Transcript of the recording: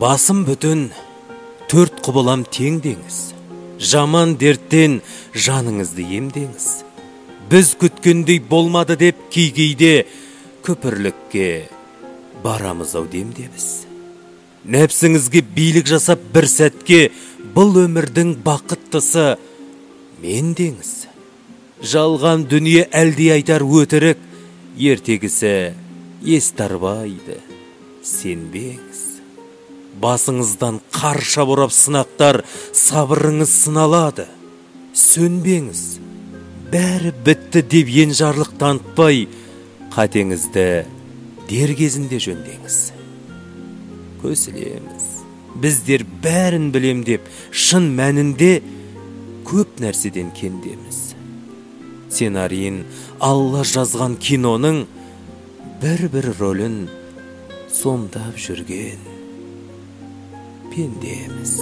Басым бүтін, төрт құбылам тең деңіз. Жаман дерттен жаныңызды емдеңіз. Біз күткендей болмады деп кейде көпірлікке барамыз-ау демдеміз. Нәпсіңізге билік жасап бір сәтке бұл өмірдің бақыттысы мен деңіз. Жалған дүние әлде айтар өтірік, ертегісі естарбайды, сенбеңіз. Басыңыздан қарша бұрап сынақтар, сабырыңыз сыналады. Сөнбеңіз. Бәрі бітті деп енжарлық танытпай, қатеңізді дер кезінде жөндеңіз. Көсілеміз. Біздер бәрін білем деп, шын мәнінде көп нәрседен кендеміз. Сценарийін Алла жазған киноның бір рөлін сомдап жүрген пендеміз.